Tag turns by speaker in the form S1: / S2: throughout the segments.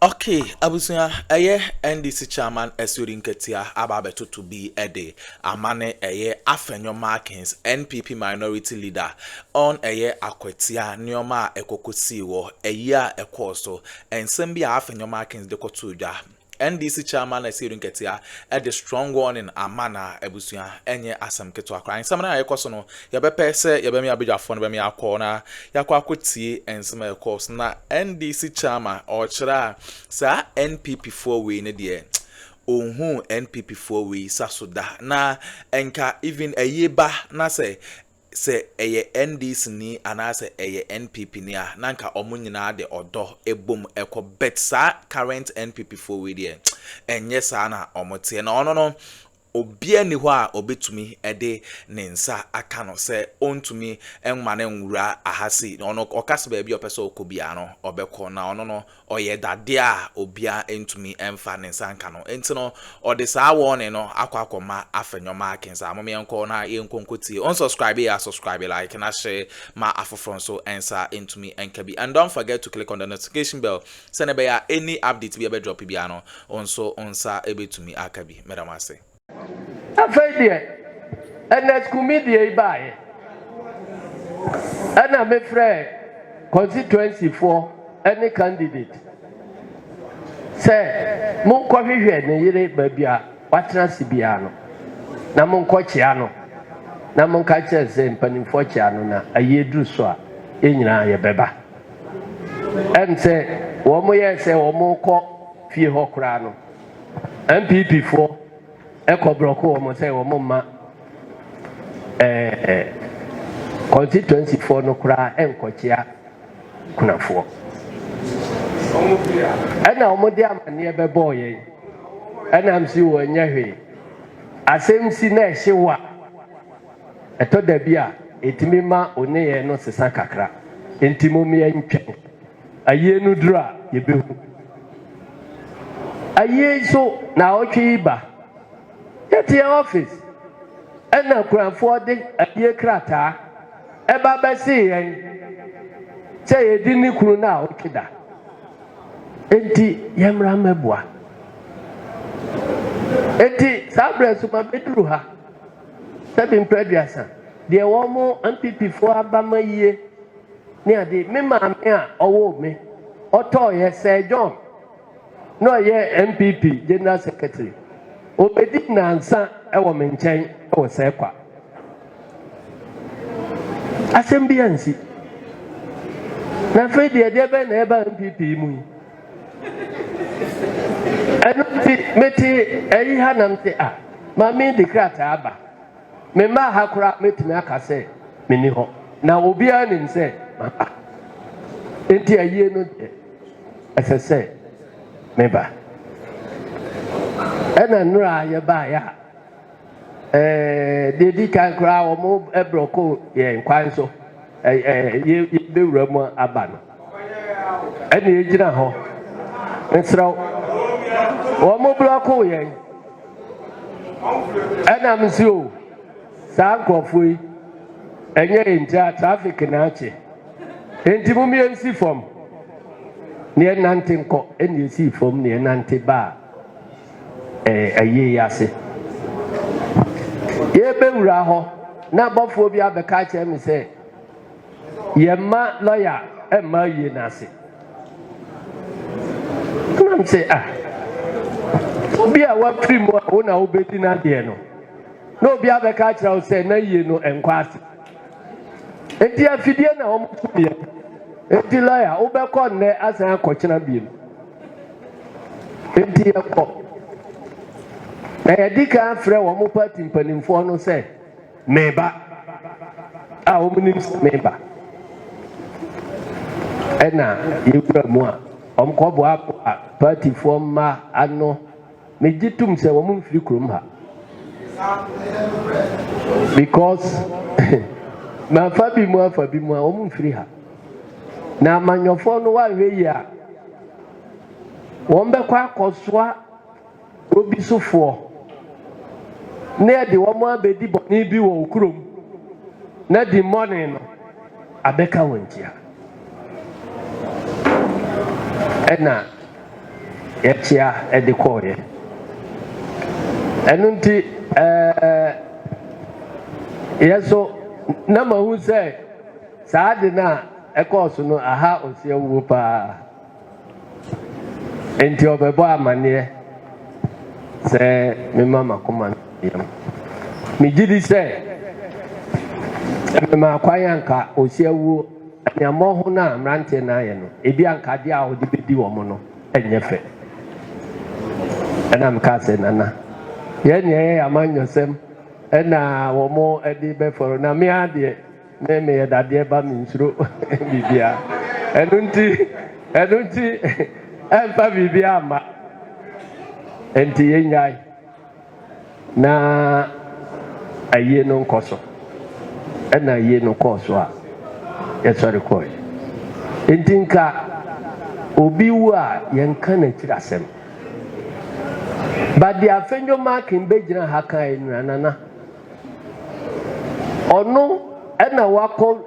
S1: Okay, abusuya NDC chairman Asiedu Nketia ababeto to be amane Afenyo Markins NPP minority leader on Akwetia nioma ekokosi wo ekoso ensem bi Afenyo Markins de kotuja NDC chairman Asiedu Nketia the strong one in amana ebusuya enye asem keto akran samana ekoso no yebepe se yebemi abidwafo no bemi akona yakwa akotie ensem ekoso na NDC chairman ochira sa NPP 4 we ne de ohun NPP 4 we sasoda na enka even ayeba na se NDC ni anase NPP ni a nanka omo nyina de odo ebom eko bet sa current NPP 4 we de enye sa na omote na ono no obia ni ho a obetumi ede ne nsa aka no se ontumi enma na nwura ahasi ono okase ba bi opese okobia no obekọ na ono no oye dade a obia entumi emfa ne nsa nka no enti no ode saa wone no akwa Afenyo Markin sa amome enko na yenkonkotie on subscribe ya subscribe like na share ma afofron so ensa entumi enkabi and don't forget to click on the notification bell send be ya any update be drop bia no onso onsa ebetumi akabi medamase
S2: Afenyo, and comedian by and I'm a friend constituency for any candidate. Say, Monco Yere Babia, Watran Sibiano, Namon Cochiano, Namon Catcher saying Paninforciano, Asiedu Swa, Inra Yabeba. And say, one more say, or more cock, fear Hocrano, MPP 4. Eko broko mo say wo mama constituency for no kra enkochia kunafo ana omode amane be boy ana amsi wo nya hwe asemsi na ehyewa eto da bia etimi ma one ye no sesa kakra entimomi antwen aye nu dura yebehu aye so na otwe ba at your office and now for the year crata eba besi say a dini kuna okida enti yamra mebua enti sabre suma bedru ha sabin prediasa de womo MPP 4 abama yie ni ade me maame a owo me oto ye Sir John no ye MPP general secretary obedi nansa ewo menchen ewo sekwa asembiansi na fedi de be na eba MPP mu enuti meti eyi hanamte a ma me declare aba me ma hakura metimi aka se meni ho na obi anim se mama enti aye no de esese meba ena nura ya ba ya dedi kan kra o mo ebroko ye nkwan so ye bewura mu aba no ena ejina ho nsraw o mo bloko ye ena msio sa nkofo yi enye enja traffic na ache enti mu mi ensi fom ne nante nko ena esi fom ne nante ba aye yase ye bewura ho na bofo bi abeka che me se ye ma lawyer e ma ye nase come say obi a wa primo o na obedi na de no no obi abeka che o se na ye no enkwase enti afidie na o mkuye enti lawyer obekọ ne asan akọchina biem enti ekọ edika afre wo mo party mpanimfo no se meba a wo munim meba ena yewura mu a omkobo a party fo ma ano megitum se wo mo mfiri krom ha because ma fabi mu a wo mo mfiri ha na manyofo no wa hwe ya wo mbekwa akosua obi sofo na de wo mo abedi boni bi wo okrom na di morning no abeka wontia ena yɛkyea ɛde kɔɔyɛ ɛno nti yɛso na mahu sɛ saa de no a ɛkɔɔ so no aha ɔsi awuo paa enti ɔbɛbɔ amanneɛ sɛ mema makoma no yam megye di sɛ mema akwan anka ɔsi awuo anyamɔ ho no a mmeranteɛ no ayɛ no ebi ankadeɛ a wɔde bɛdi wɔ mo no ɛnyɛ fɛ ɛna meka sɛ nana yɛn nea ɛyɛ amanyɔsɛm ɛna wɔn ɛde bɛfɔrɔ na me adeɛ me yɛ dadeɛ ba me nsuro bibia ɛno nti ɛmfa bibia ama nti yɛnyae na ayie no nkɔ so ɛna ayie no kɔɔ so a yɛsɔre kɔɔ nti nka obi wu a yɛnka n'akyiri asɛm but the Afenyo Markin bɛgyina ha kan nnura nana ɔno ɛna wakɔ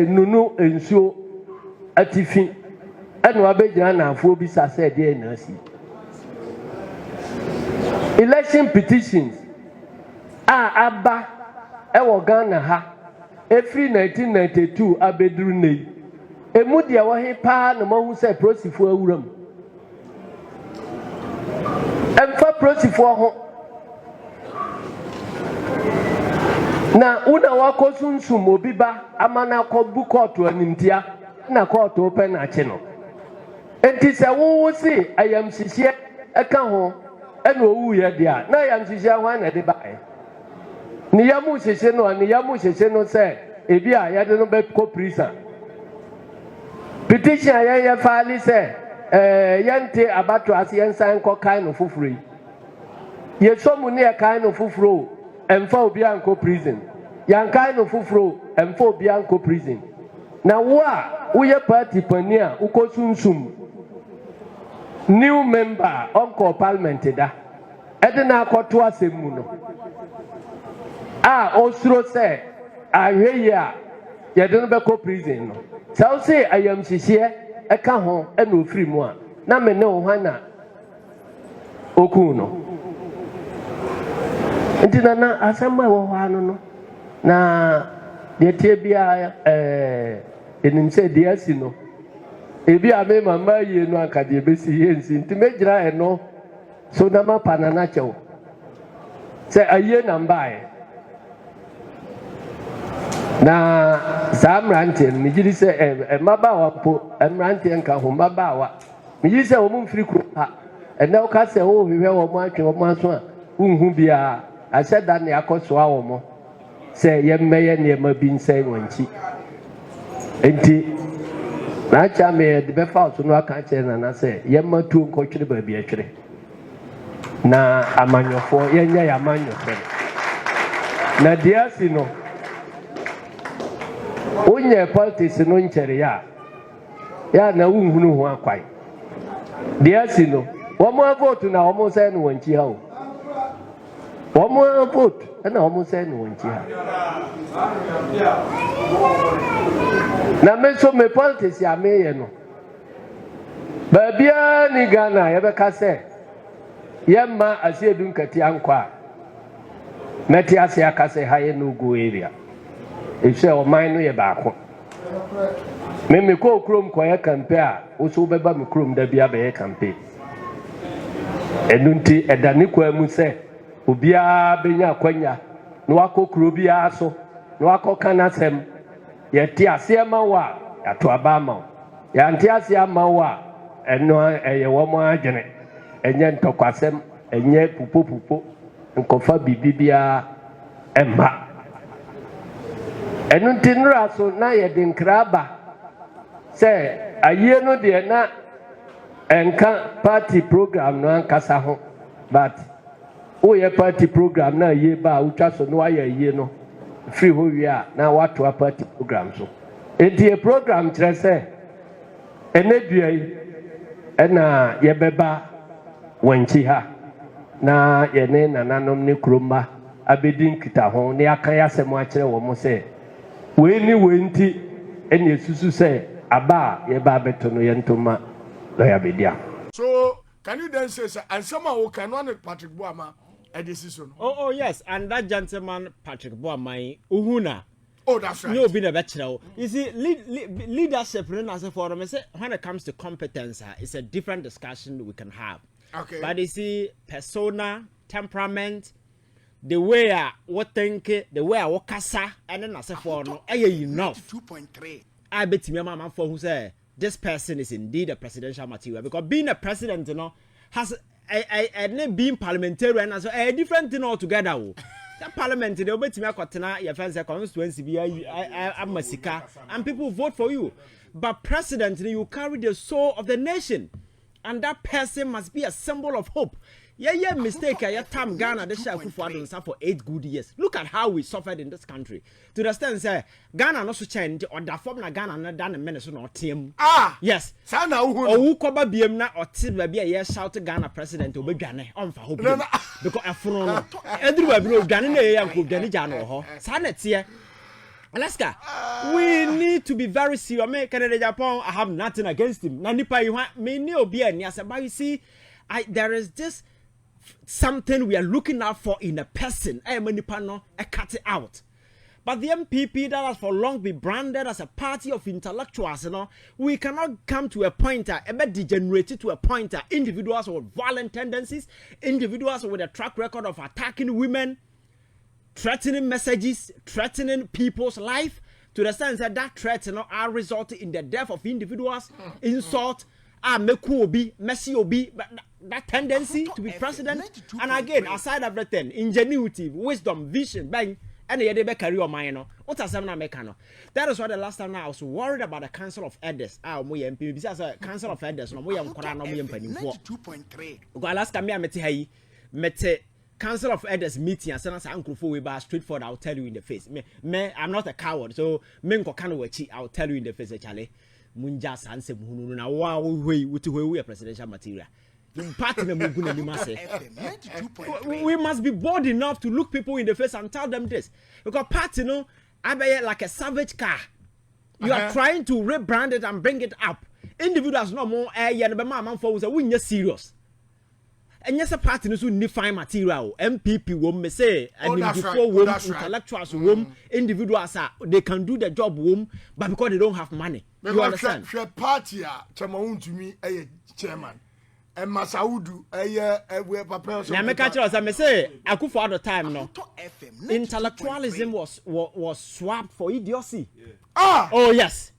S2: nunu nsuo atifi ɛna wabɛgyina n'afoɔ bi sa sɛ ɛdeɛ na asi election petitions a aba ɛwɔ Ghana ha efiri 1992 abɛduru nei emu deɛ wɔhe paa na mahu sɛ prosifoɔ awura mu ɛmfa prosifoɔ ho na una wakɔ sunsum obi ba ama na akɔbu kɔɔto animtia na kɔɔto pɛ n'akyi no enti sɛ wowo se ayamhyehyeɛ ɛka ho ɛna owu yɛ deɛ na ayamhyehyeɛ ho ana de bae ne yamu hyehye no sɛ ebi a yɛde no bɛkɔ prison petition a yɛyɛ faali sɛ yɛnte abato ase yɛnsan kɔ kan no foforo yi yɛsɔmu ne yɛ kan no foforo ɛmfa obi ankɔ prison yɛnkan no foforo ɛmfa obi ankɔ prison na wo a woyɛ party pani a wokɔ sunsum new member ɔnkɔ parliament da ɛde na akɔto asɛm mu no a ɔsuro sɛ ahwɛ yi a yɛde no bɛkɔ prison no sɛ wo se ayamhyehyeɛ ɛka ho ɛna ofiri mu a na me ne wo hɔ na okuu no nti na asɛm a ɛwɔ hɔ ano no na deɛ tie biara ɛnim sɛ deɛ asi no ebi a me mama yie no anka deɛ bɛsi yɛ nsi nti mɛgyina ɛno so na mapa na na kyɛw sɛ ayie na mbaeɛ na saa mmeranteɛ no megye di sɛ mmabaawa mpo mmeranteɛ nka ho mmabaawa megye di sɛ wɔn mfiri kuro ha ɛnɛ woka sɛ wohwehwɛ wɔn atwe wɔn aso a wonhu biara ahyɛ da ne akɔsoa wɔn sɛ yɛmmɛyɛ nneɛma bi nsɛn wɔn nkyi nti n'akyɛ me yɛde bɛfa so no aka kyerɛ nana sɛ yɛmma tuo nkɔtwere baabi atwere na amanyɔfoɔ yɛnyɛ yɛ amanyɔfoɔ na deɛ asi no wonyɛ politics no nkyɛre a ya na wonhunu ho akwan deɛ asi no wɔn vote na wɔn sɛ no wɔn nkyi ha o wɔn vote na wɔn sɛ no wɔn nkyi ha na me so me politics a meyɛ no baabiara ni Ghana yɛbɛka sɛ yɛmma Asiedu Nketia nkɔ a mɛte ase aka sɛ ha yɛ no go area efisɛ ɔman no yɛ baako me kɔ kurom kɔyɛ kampe a woso bɛba me kurom da bia bɛyɛ kampe ɛno nti ɛda ne kwa mu sɛ obiara bɛnya akwanya na wakɔ kuro biara so na wakɔ ka n'asɛm yɛte aseɛ ma wo a yɛato aba ama wo yɛante aseɛ ama wo a ɛno ɛyɛ wɔn adwene ɛnyɛ ntɔkwasɛm ɛnyɛ pupo nkɔfa biribi biara ɛmma ɛno nti nnora so na yɛde nkra ba sɛ ayie no deɛ na ɛnka party program no ankasa ho but woyɛ party program na ayie ba a wotwa so na wayɛ ayie no firi hɔ wie a na watoa party program so enti yɛ program kyerɛ sɛ ɛnɛ dua yi ɛna yɛbɛba wɔnkyi ha na yɛne nananom ne kuroma abɛdi nkita ho na yɛaka yɛ asɛm akyerɛ wɔ mo sɛ wei ni wei nti ɛne esusu sɛ aba a yɛba abɛto no yɛntoma lɔya bɛdi a. So
S3: Can you then say, sir, and someone who can run Patrick Bawumia a decision?
S4: Oh, yes, and that gentleman, Patrick Bawumia, Uhuna.
S3: Oh, that's right.
S4: No, be a bachelor. You see, leadership, as a forum, when it comes to competence, it's a different discussion we can have.
S3: Okay.
S4: But you see, persona, temperament, the way I what think, the way I walk, casa, and then as a forum, enough.
S3: 2.3.
S4: I bet me, Mama, for who say this person is indeed a presidential material because being a president, has a being parliamentarian as a different thing altogether. That parliament, they obey me a your friends, a constituency, I'm a sika, and people vote for you. But president, you carry the soul of the nation, and that person must be a symbol of hope. Yeah, mistake. Yeah, time Ghana, they shall Akuffo for 8 good years. Look at how we suffered in this country. To the extent, say Ghana no so change or that form na Ghana na done a menace or team.
S3: Ah,
S4: yes.
S3: Sana
S4: who koba BM na or team be a year shout Ghana president to be Ghana on for hope. Because a phone everywhere below Ghana and could Ghana Jano. Sana here. Alaska, we need to be very serious. Me Canada Japan, I have nothing against him. Nanipa you want me no be a niasa, but you see, there is this something we are looking out for in a person. I cut it out. But the MPP that has for long been branded as a party of intellectuals, we cannot come to a point degenerated to a point individuals with violent tendencies, individuals with a track record of attacking women, threatening messages, threatening people's life, to the sense that threats are resulting in the death of individuals, insult, meku obi, messy obi, that tendency to be president. And again, aside everything, ingenuity, wisdom, vision, bang, and the other carry on mine. What has happened? That is why the last time I was worried about the Council of Elders. Because a Council of Elders, no more young Korano, 2.3. Because last time I met Council of Elders meeting, and as Akuffo we bar straightforward, I'll tell you in the face. Me, I'm not a coward, so I'll tell you in the face, Charlie. Munja sanse muhunu na wa we presidential material. We must be bold enough to look people in the face and tell them this. Because party I be like a savage car. You are trying to rebrand it and bring it up. Individuals no more we serious. And yes, a party no define material. MPP wom me say and intellectuals wom individuals they can do the job wom, but because they don't have money. You understand?
S3: Party to me a chairman. And Cǎǔt we papa.
S4: Now me catch us me say Akuffo at the time no. Intellectualism was swapped for idiocy. Oh yes.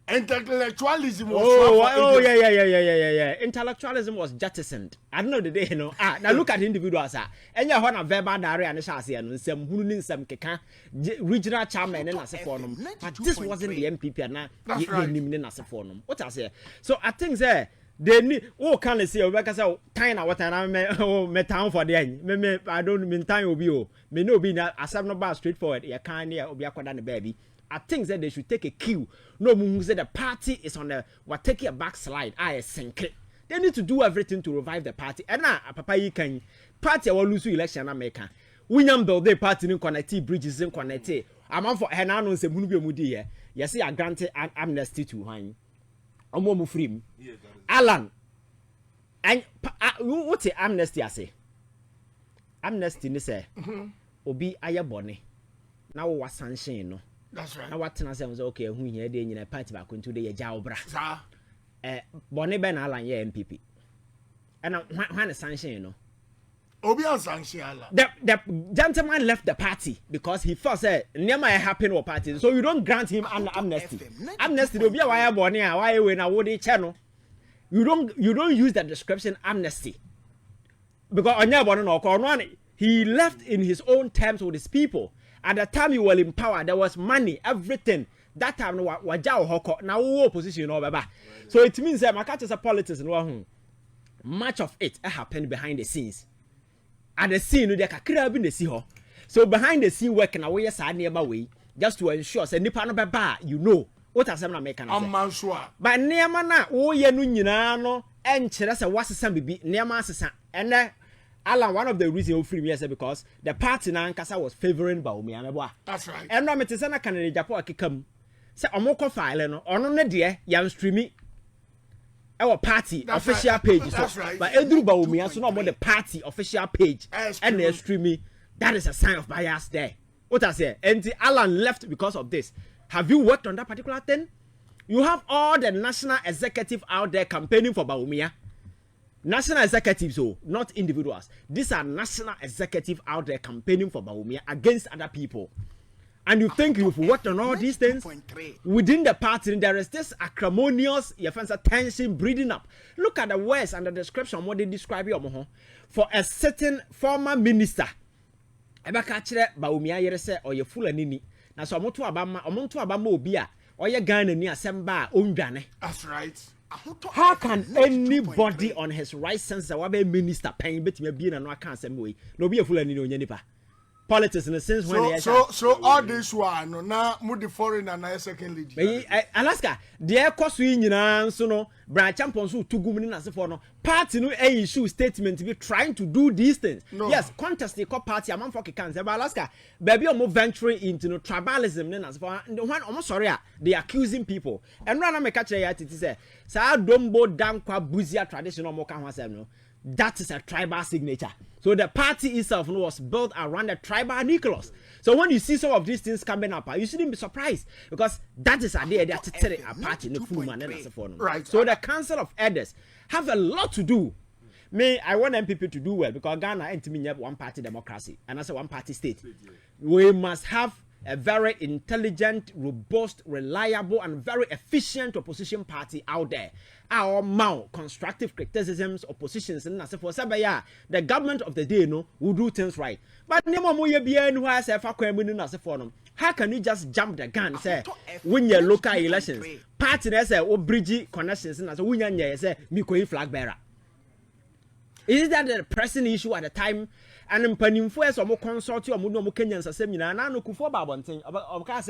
S3: Intellectualism was
S4: yeah. Intellectualism was jettisoned. I don't know the day, now look at individuals. And you have a verbal diary and and some who some regional chairman and as a forum. But this wasn't the MPP and now as a forum. What I say? So I think there. They need can I say because time what I me town for the end. I don't mean time will be me no be as I'm not straightforward. You can't near Obi Akwadane baby. I think that they should take a cue. No, say the party is on the what taking a backslide. I sink it. They need to do everything to revive the party. And now, Papa, you can party will lose election. America. William build the party in connected bridges in connected. I'm on for Henano say Munubio Mudi. You see, I granted an amnesty to him. I'm more free. Alan, and what's the amnesty? I say amnesty. Say, Obi Ayaboni. Now what sunshine no.
S3: That's right.
S4: Now what I say was okay. Who here they in a party back into the Jaubra. Bonnie Ben Alan, yeah, MPP. And when the sunshine, no.
S3: Obi sanction.
S4: The gentleman left the party because he first said, "Never happen or party." So you don't grant him an amnesty. Amnesty will be a wire Bonnie, why when I would channel. You don't use that description amnesty because on your one he left in his own terms with his people. At the time you were in power, there was money, everything. That time wajao hoko now opposition over. So it means that my catches are politics and much of it happened behind the scenes. At the scene, they can the sea. So behind the scene working away a nearby way just to ensure say nipa no beba you know what has some American but nearma na wo ye no nyina no enkyere say wasesa bibi nearma asesa and Alan, one of the reasons we free me because the party na nkasa was favoring Bawumia.
S3: That's right.
S4: And no me te say na Canada Japan akekam say omoko file no ono ne de yan streami our party
S3: That's
S4: official
S3: right.
S4: page.
S3: That's
S4: So,
S3: right.
S4: but Andrew Bawumia so no more the party official page and they're streaming. That is a sign of bias there. What I say, and Alan left because of this. Have you worked on that particular thing? You have all the national executive out there campaigning for Bawumia. National executives, oh, not individuals. These are national executives out there campaigning for Bawumia against other people. And you think you've worked on all these things? Within the party, there is this acrimonious tension breeding up. Look at the words and the description of what they describe here. For a certain former minister, Ebaka chere Bawumia yere se or ye full anini. Na so omonto abama obi a oye Ghana ni asemba ondwane.
S3: That's right.
S4: How can anybody on his right sense that wabe minister paying betime bi na no aka asem we? No be a full anini onye nipa. Politics in the sense when
S3: so all this one no na mu the foreign and na second lady.
S4: Alaska there cost we nyina so no branch champions who tugum ni na se for no party no issue statement be trying to do these things. No. Yes, contest the party among for can say but Alaska baby omo venturing into no tribalism ni na se for when omo sorry they accusing people and run make catch ya titi say sa dombo dankwa buzia traditional mo kan ho asem no. That is a tribal signature. So the party itself was built around the tribal nucleus. So when you see some of these things coming up, you shouldn't be surprised because that is a day that a party in the full man.
S3: Right.
S4: So the Council of Elders have a lot to do. I want MPP to do well because Ghana ain't me one party democracy and that's a one party state. We must have a very intelligent, robust, reliable, and very efficient opposition party out there. Our mount constructive criticisms, oppositions, and for Sabaya, the government of the day will do things right. But how can you just jump the gun, say, win your local elections? Party that say, oh, bridge connections, and as a winner, say, Miko flag bearer. Is that the pressing issue at the time? And in Penimfo, or more consortium, or more Kenyans, as seminar, and Akuffo Babonting, of course,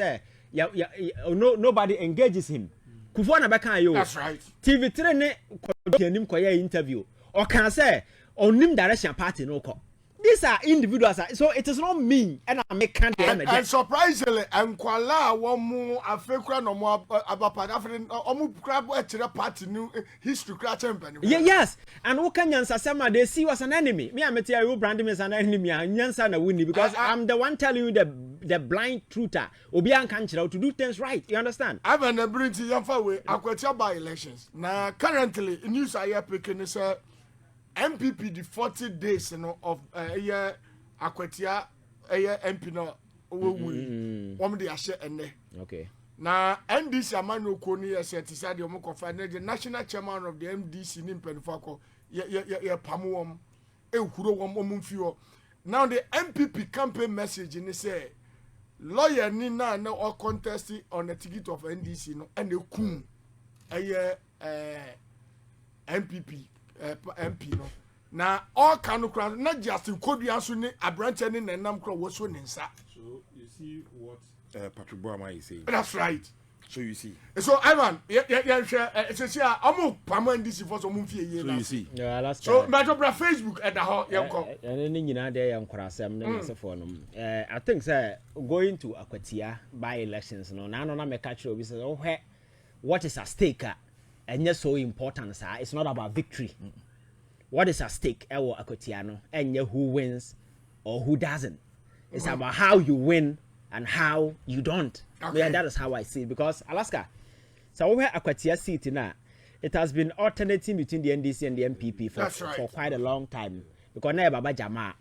S4: nobody engages him. Kuffo na beka yo.
S3: That's right.
S4: TV3 ne nim koye interview. Or can say, on nim direction party no ko. These are individuals, so it is not me and I make can't
S3: and surprisingly, and Kuala Wamu Afekra no more about Omu crab party new history champion.
S4: Yes, and Okanyans Asema they see us an enemy. Me, I met you branding as an enemy, and Yansa na winnie because I'm the one telling you the blind truther, Obian Kanchira to do things right. You understand?
S3: I've an ability Yamfa way, Akwetia by elections. Now, currently, news I hear picking is MPP the 40 days of Akwetia MP no we dey share ene.
S4: Okay.
S3: Na NDC amanu ko ni set inside the omokofa the national chairman of the MDC ni mpenfako ye pamo ehuro omumfio. Now the MPP campaign message ni say lawyer ni na or contest on the ticket of NDC no and the kum MPP MP no na all kanu kran na just kodua so ni abranche ni nenam kro wo so nensa.
S5: So you see what Patrick Bawumia is saying.
S3: That's right.
S5: So you see.
S3: So Ivan, share it's a amu pamo NDC for so mumfie ye
S5: So you see.
S4: Yeah, last
S3: so my Facebook at the ho yanko.
S4: And then there yam krasem na se for no. I think say going to Akwetia by elections no na no na me catch obi say oh what is at stake and yes so important sir. It's not about victory. What is at stake ewo Akwetia no and who wins or who doesn't. It's about how you win and how you don't. Okay. Yeah, that is how I see it because Alaska. So where Akwetia seat now, it has been alternating between the NDC and the MPP for quite a long time. Because now Baba Jama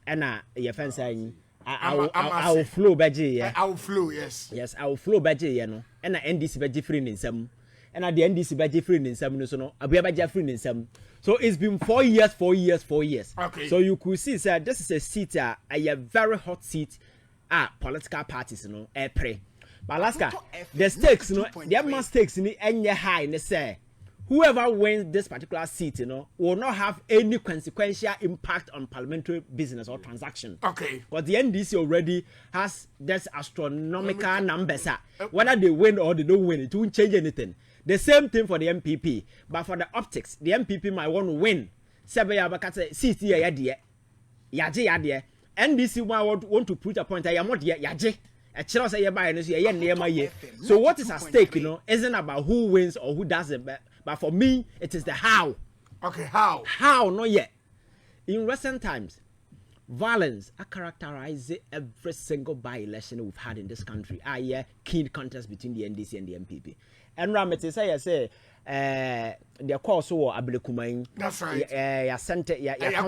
S4: and your friend saying I will flow beji.
S3: I will flow, yes.
S4: Yes, I will flow beji, you know. And the NDC beji free in some. And at the NDC beji free in some, so no, Abu beji free in some. So it's been 4 years.
S3: Okay.
S4: So you could see, sir, this is a seat, a very hot seat. Political parties, pray. But Alaska, the stakes, there must stakes in any high, and they say, whoever wins this particular seat, will not have any consequential impact on parliamentary business or transaction.
S3: Okay.
S4: But the NDC already has this astronomical numbers. Whether they win or they don't win, it won't change anything. The same thing for the MPP. But for the optics, the MPP might want to win. Seat here, yaje. NDC want to put a point. I am not yaje. So what is at stake, isn't about who wins or who doesn't, But for me, it is the how.
S3: Okay, how?
S4: How, not yet. In recent times, violence are characterized every single by-election we've had in this country. Keen contest between the NDC and the MPP. And Ramete say, the course or Ablekumain.
S3: That's right.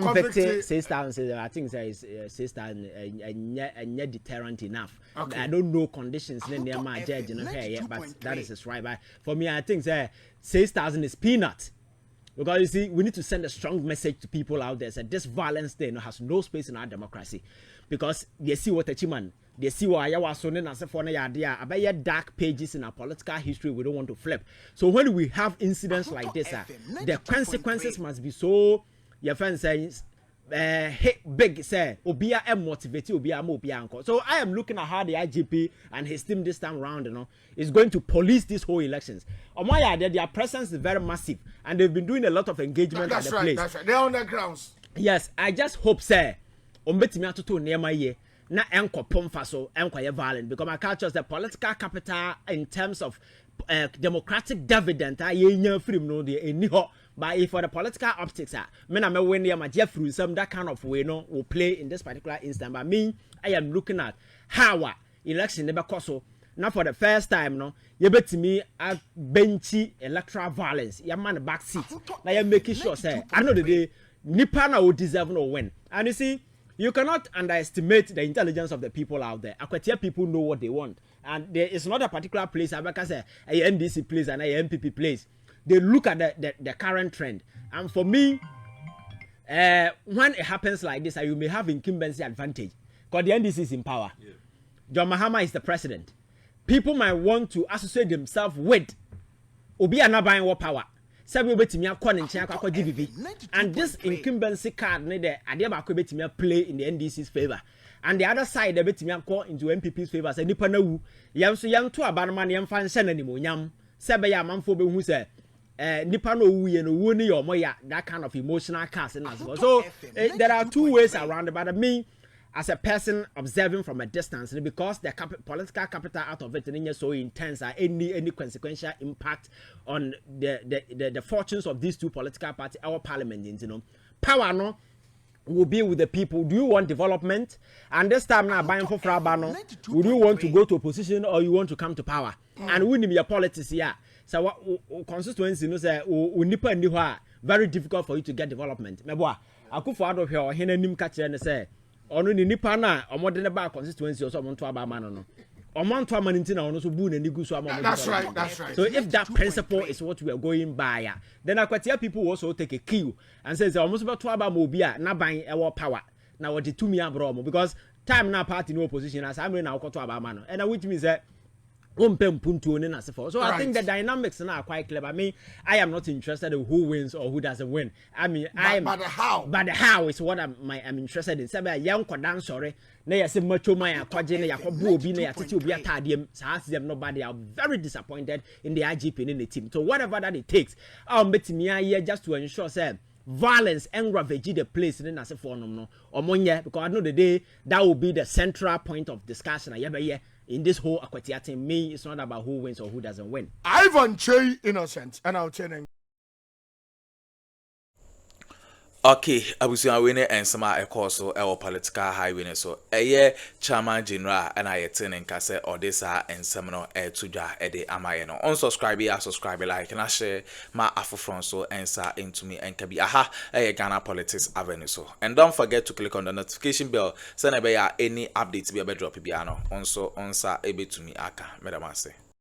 S4: Convicted 6,000. I think it's 6,000 and deterrent enough.
S3: Okay.
S4: I don't know conditions near my judge in yet, but that is his right. But for me, I think 6,000 is peanut. Because you see, we need to send a strong message to people out there that this violence thing has no space in our democracy. Because they see what a chiman, they see what I was on as a for idea about dark pages in our political history we don't want to flip. So when we have incidents like this, the consequences must be so, your friend says, hit big, say, Obia and motivate Obia Mobianco. So I am looking at how the IGP and his team this time round, is going to police these whole elections. On my idea, their presence is very massive, and they've been doing a lot of engagement at the place.
S3: That's right. They're on the grounds.
S4: Yes, I just hope, say, Ombetimi atoto near my year. Na enko pomfa so enko ye violent because my culture is the political capital in terms of democratic dividend ye nya freedom no de eni ho. But if for the political optics, me na me win here my Jeffrey some that kind of way no will play in this particular instance. But me, I am looking at how election never cost. Now for the first time, no, you bet me at benchy electoral violence. You man back seat. Now you making sure say I know the day Nipana will deserve no win. And you see, you cannot underestimate the intelligence of the people out there. Akwetia people know what they want, and there is not a particular place. I say a NDC place and a MPP place. They look at the current trend, and for me, when it happens like this, you may have incumbency advantage because the NDC is in power. Yeah. John Mahama is the president. People might want to associate themselves with Obi Anabain war power. And this incumbency card play in the NDC's favor. And the other side, they bet me into MPP's favor. Say nipa na wu. Yam so yam to abanman yam fan send anymore. Yam sebe ya manfo be who say nipa no wu ye no wu ni your moya, that kind of emotional cast and as well. So there are two ways around it. But me, as a person observing from a distance, because the political capital out of it is so intense, any consequential impact on the fortunes of these two political parties, our parliament, power no will be with the people. Do you want development? And this time now, buying for Frabano, would you want to go to opposition or you want to come to power? And we need your politics here. So what constituency no say unipa ni very difficult for you to get development. Meboa, Akuffo Addo here or henenim catch and say. Ono ni nipa na omodene ba constituency or so omonto aba ma no omonto ama ntina ono so bu na nigu so ama.
S3: That's right.
S4: So if that principle is what we are going by, then Akwatia people will also take a cue and say almost about to aba mo bia na ban e wo power na wo de tumi abro mo because time na party no opposition as am na akoto aba ma no and which means that so I think the dynamics now are quite clever. I mean, I am not interested in who wins or who doesn't win. I mean,
S3: but the how.
S4: But the how is what I'm interested in. Say, young Kodan, sorry. Na ya se macho maya kwaje na ya kwabu obi na ya titi obi atadiem. Sa them nobody. I'm very disappointed in the IGP in the team. So whatever that it takes, betimi here just to ensure say violence and ravage the place in as a form no. Omonye because I know the day that will be the central point of discussion. In this whole Akwatia team, me, it's not about who wins or who doesn't win.
S3: Ivan Che innocent, and I'll tell you.
S1: Okay, abusia wene ensama ekoso ewo political highway so chairman general and I attend nkase odisa ensem no tudwa ede amaye no unsubscribe subscribe like na share ma Afenyo so ensa into me enkabi aha Ghana Politics Avenue so and don't forget to click on the notification bell so na be any updates be drop bia no onsa ebe to me aka medamase.